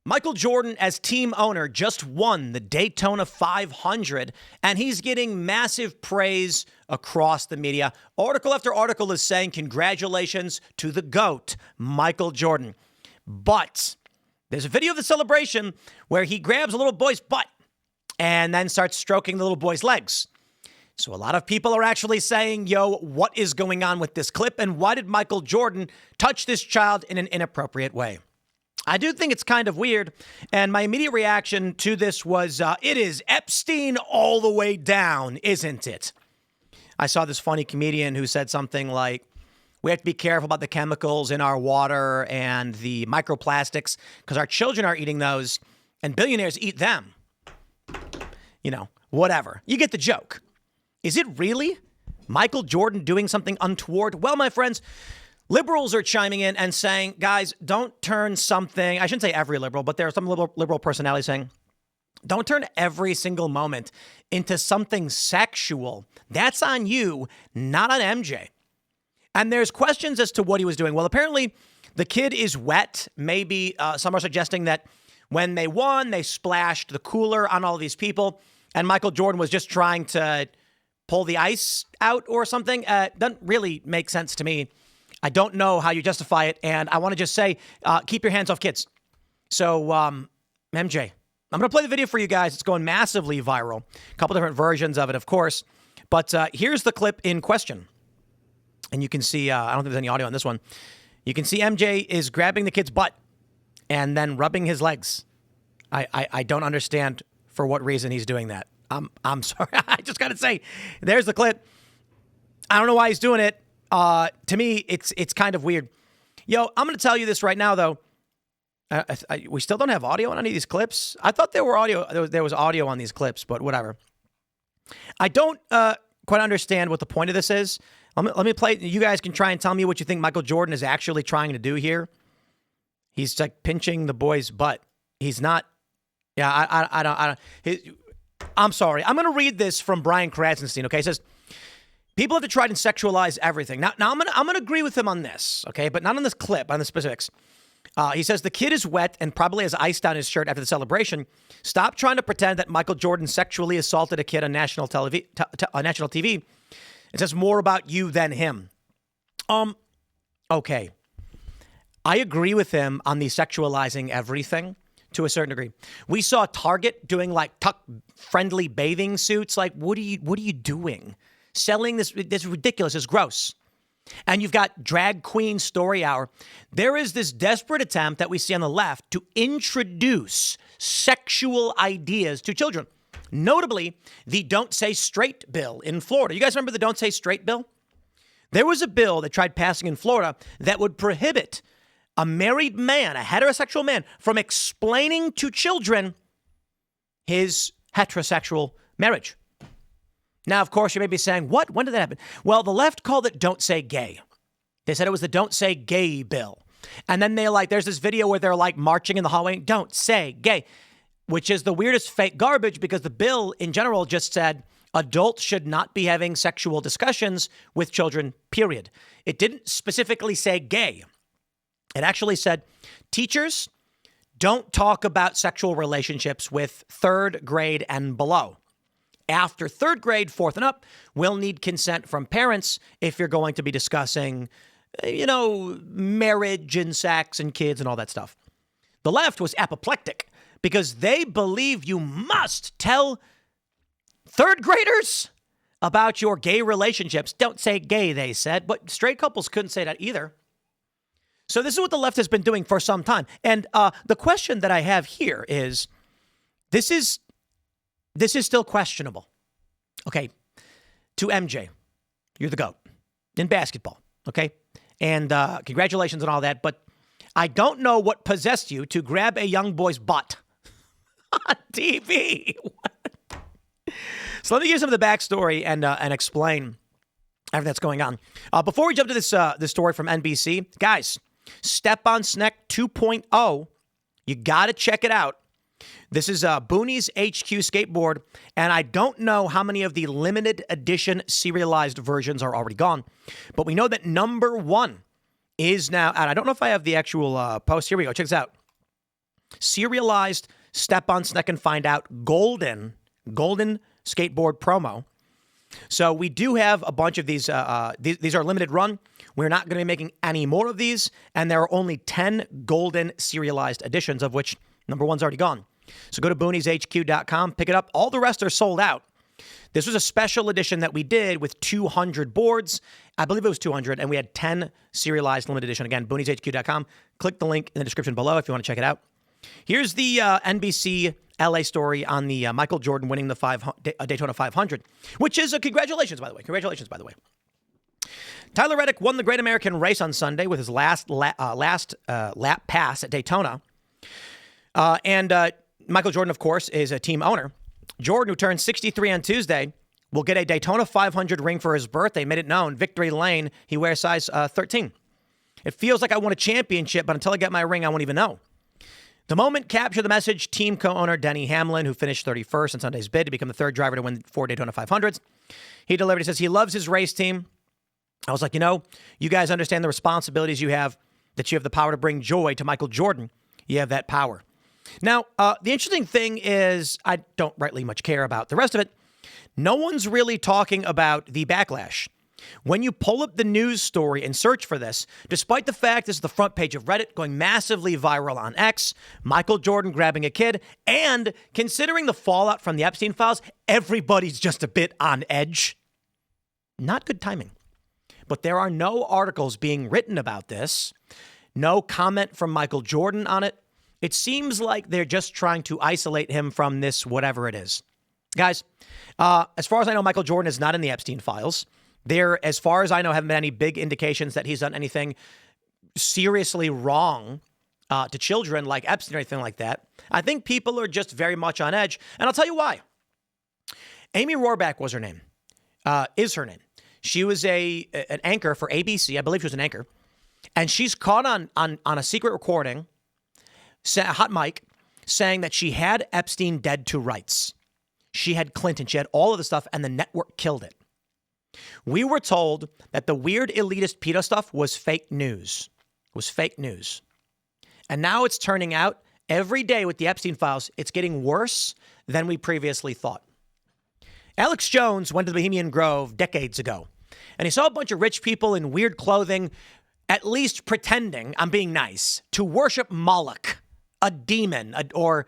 Michael Jordan, as team owner, just won the Daytona 500, and he's getting massive praise across the media. Article after article is saying congratulations to the GOAT, Michael Jordan. But there's a video of the celebration where he grabs a little boy's butt and then starts stroking the little boy's legs. So a lot of people are actually saying, yo, what is going on with this clip? And why did Michael Jordan touch this child in an inappropriate way? I do think it's kind of weird, and my immediate reaction to this was, it is Epstein all the way down, isn't it? I saw this funny comedian who said something like, we have to be careful about the chemicals in our water and the microplastics because our children are eating those, and billionaires eat them. You know, whatever. You get the joke. Is it really Michael Jordan doing something untoward? Well, my friends, liberals are chiming in and saying, guys, don't turn something, I shouldn't say every liberal, but there are some liberal personalities saying, don't turn every single moment into something sexual. That's on you, not on MJ. And there's questions as to what he was doing. Well, apparently the kid is wet. Maybe some are suggesting that when they won, they splashed the cooler on all these people, and Michael Jordan was just trying to pull the ice out or something. Doesn't really make sense to me. I don't know how you justify it, and I want to just say, keep your hands off kids. So, MJ, I'm going to play the video for you guys. It's going massively viral. A couple different versions of it, of course. But here's the clip in question. And you can see, I don't think there's any audio on this one. You can see MJ is grabbing the kid's butt and then rubbing his legs. I don't understand for what reason he's doing that. I'm sorry. I just got to say, there's the clip. I don't know why he's doing it. To me, it's kind of weird. Yo, I'm going to tell you this right now, though. We still don't have audio on any of these clips. I thought there was audio on these clips, but whatever. I don't quite understand what the point of this is. Let me play. You guys can try and tell me what you think Michael Jordan is actually trying to do here. He's like pinching the boy's butt. He's not. Yeah, I don't. I'm sorry. I'm going to read this from Brian Krasenstein. Okay, it says, people have to try and sexualize everything. Now I'm gonna agree with him on this, okay, but not on this clip, on the specifics. He says the kid is wet and probably has ice down his shirt after the celebration. Stop trying to pretend that Michael Jordan sexually assaulted a kid on national TV. It says more about you than him. Okay, I agree with him on the sexualizing everything to a certain degree. We saw Target doing like tuck-friendly bathing suits. Like, what are you doing? Selling this ridiculous, is gross. And you've got Drag Queen Story Hour. There is this desperate attempt that we see on the left to introduce sexual ideas to children. Notably, the Don't Say Straight bill in Florida. You guys remember the Don't Say Straight bill? There was a bill that tried passing in Florida that would prohibit a married man, a heterosexual man, from explaining to children his heterosexual marriage. Now, of course, you may be saying, what? When did that happen? Well, the left called it Don't Say Gay. They said it was the Don't Say Gay bill. And then there's this video where they're like marching in the hallway, don't say gay, which is the weirdest fake garbage because the bill in general just said adults should not be having sexual discussions with children, period. It didn't specifically say gay. It actually said teachers don't talk about sexual relationships with third grade and below. After third grade, fourth and up, we'll need consent from parents if you're going to be discussing, marriage and sex and kids and all that stuff. The left was apoplectic because they believe you must tell third graders about your gay relationships. Don't say gay, they said, but straight couples couldn't say that either. So this is what the left has been doing for some time. And the question that I have here is, this is still questionable. Okay, to MJ, you're the GOAT in basketball, okay? And congratulations and all that, but I don't know what possessed you to grab a young boy's butt on TV. So let me give you some of the backstory and explain everything that's going on. Before we jump to this story from NBC, guys, Step on Sneck 2.0, you got to check it out. This is Booney's HQ skateboard, and I don't know how many of the limited edition serialized versions are already gone, but we know that number one is now out. I don't know if I have the actual post. Here we go. Check this out. Serialized Step on Sneck and Find Out golden skateboard promo. So we do have a bunch of these. These are limited run. We're not going to be making any more of these. And there are only 10 golden serialized editions, of which number one's already gone. So go to boonieshq.com, pick it up. All the rest are sold out. This was a special edition that we did with 200 boards. I believe it was 200, and we had 10 serialized limited edition. Again, boonieshq.com. Click the link in the description below if you want to check it out. Here's the NBC LA story on the Michael Jordan winning the Daytona 500, which is congratulations, by the way. Congratulations, by the way. Tyler Reddick won the Great American Race on Sunday with his last lap pass at Daytona. And Michael Jordan, of course, is a team owner. Jordan, who turned 63 on Tuesday, will get a Daytona 500 ring for his birthday. Made it known. Victory Lane. He wears size 13. It feels like I won a championship, but until I get my ring, I won't even know. The moment captured the message. Team co-owner Denny Hamlin, who finished 31st in Sunday's bid to become the third driver to win 4 Daytona 500s. He delivered. He says he loves his race team. I was like, you guys understand the responsibilities you have, that you have the power to bring joy to Michael Jordan. You have that power. Now, the interesting thing is I don't rightly much care about the rest of it. No one's really talking about the backlash. When you pull up the news story and search for this, despite the fact this is the front page of Reddit, going massively viral on X, Michael Jordan grabbing a kid, and considering the fallout from the Epstein files, everybody's just a bit on edge. Not good timing. But there are no articles being written about this, no comment from Michael Jordan on it. It seems like they're just trying to isolate him from this, whatever it is. Guys, as far as I know, Michael Jordan is not in the Epstein files. There, as far as I know, haven't been any big indications that he's done anything seriously wrong to children like Epstein or anything like that. I think people are just very much on edge. And I'll tell you why. Amy Rohrbach was her name, is her name. She was an anchor for ABC. I believe she was an anchor. And she's caught on a secret recording, a hot mic, saying that she had Epstein dead to rights. She had Clinton. She had all of the stuff, and the network killed it. We were told that the weird elitist pedo stuff was fake news. And now it's turning out every day with the Epstein files, it's getting worse than we previously thought. Alex Jones went to the Bohemian Grove decades ago, and he saw a bunch of rich people in weird clothing, at least pretending, I'm being nice, to worship Moloch, a demon, or,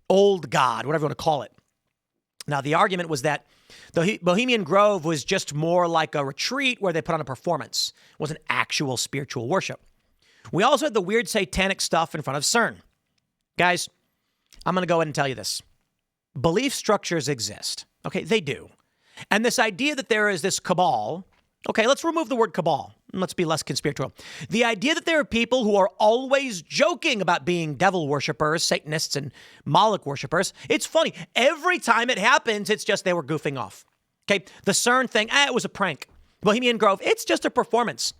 old god, whatever you want to call it. Now, the argument was that the Bohemian Grove was just more like a retreat where they put on a performance. It wasn't actual spiritual worship. We also had the weird satanic stuff in front of CERN. Guys, I'm going to go ahead and tell you this. Belief structures exist. Okay, they do. And this idea that there is this cabal, okay, let's remove the word cabal. Let's be less conspiratorial. The idea that there are people who are always joking about being devil worshipers, Satanists, and Moloch worshipers, it's funny. Every time it happens, it's just they were goofing off. Okay, the CERN thing, it was a prank. Bohemian Grove, it's just a performance.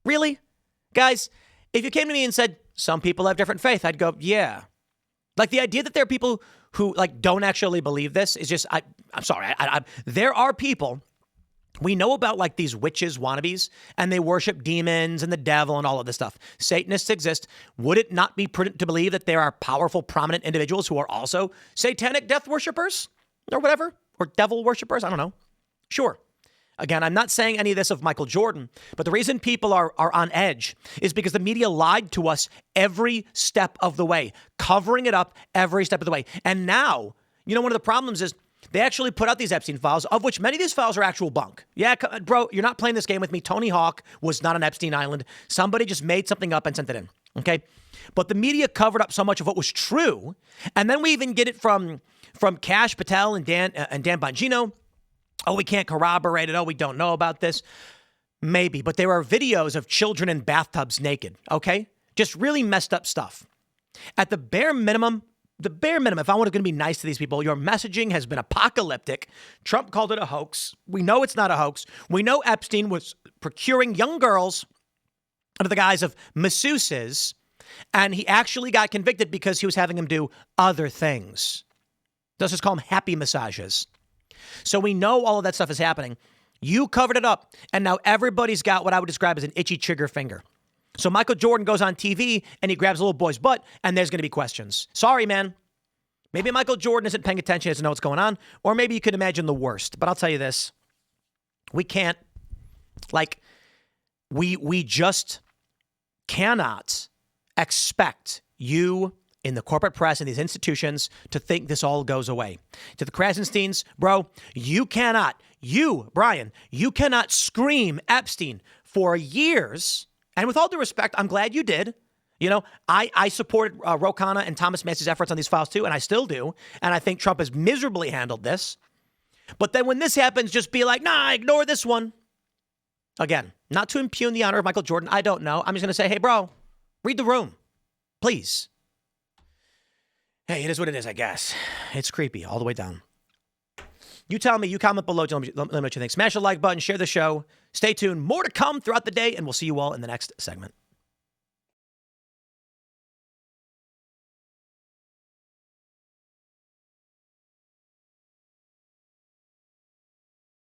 Really? Guys, if you came to me and said, some people have different faith, I'd go, yeah. Like the idea that there are people who don't actually believe this is just, I'm sorry. There are people. We know about these witches wannabes, and they worship demons and the devil and all of this stuff. Satanists exist. Would it not be prudent to believe that there are powerful, prominent individuals who are also satanic death worshipers or whatever, or devil worshipers? I don't know. Sure. Again, I'm not saying any of this of Michael Jordan, but the reason people are on edge is because the media lied to us every step of the way, covering it up every step of the way. And now, one of the problems is they actually put out these Epstein files, of which many of these files are actual bunk. Yeah, bro, you're not playing this game with me. Tony Hawk was not on Epstein Island. Somebody just made something up and sent it in, okay? But the media covered up so much of what was true, and then we even get it from Kash Patel and Dan Bongino. Oh, we can't corroborate it. Oh, we don't know about this. Maybe, but there are videos of children in bathtubs naked, okay? Just really messed up stuff. At the bare minimum, if I want to be nice to these people, your messaging has been apocalyptic. Trump called it a hoax. We know it's not a hoax. We know Epstein was procuring young girls under the guise of masseuses, and he actually got convicted because he was having them do other things. Let's just call them happy massages. So we know all of that stuff is happening. You covered it up, and now everybody's got what I would describe as an itchy trigger finger. So Michael Jordan goes on TV and he grabs a little boy's butt and there's going to be questions. Sorry, man. Maybe Michael Jordan isn't paying attention, doesn't know what's going on, or maybe you could imagine the worst. But I'll tell you this. We can't, we just cannot expect you in the corporate press and these institutions to think this all goes away. To the Krasensteins, bro, Brian, you cannot scream Epstein for years. And with all due respect, I'm glad you did. You know, I supported Ro Khanna and Thomas Massey's efforts on these files too, and I still do. And I think Trump has miserably handled this. But then when this happens, just be like, nah, ignore this one. Again, not to impugn the honor of Michael Jordan. I don't know. I'm just going to say, hey, bro, read the room, please. Hey, it is what it is, I guess. It's creepy all the way down. You tell me, you comment below, let me know what you think. Smash the like button, share the show. Stay tuned. More to come throughout the day, and we'll see you all in the next segment.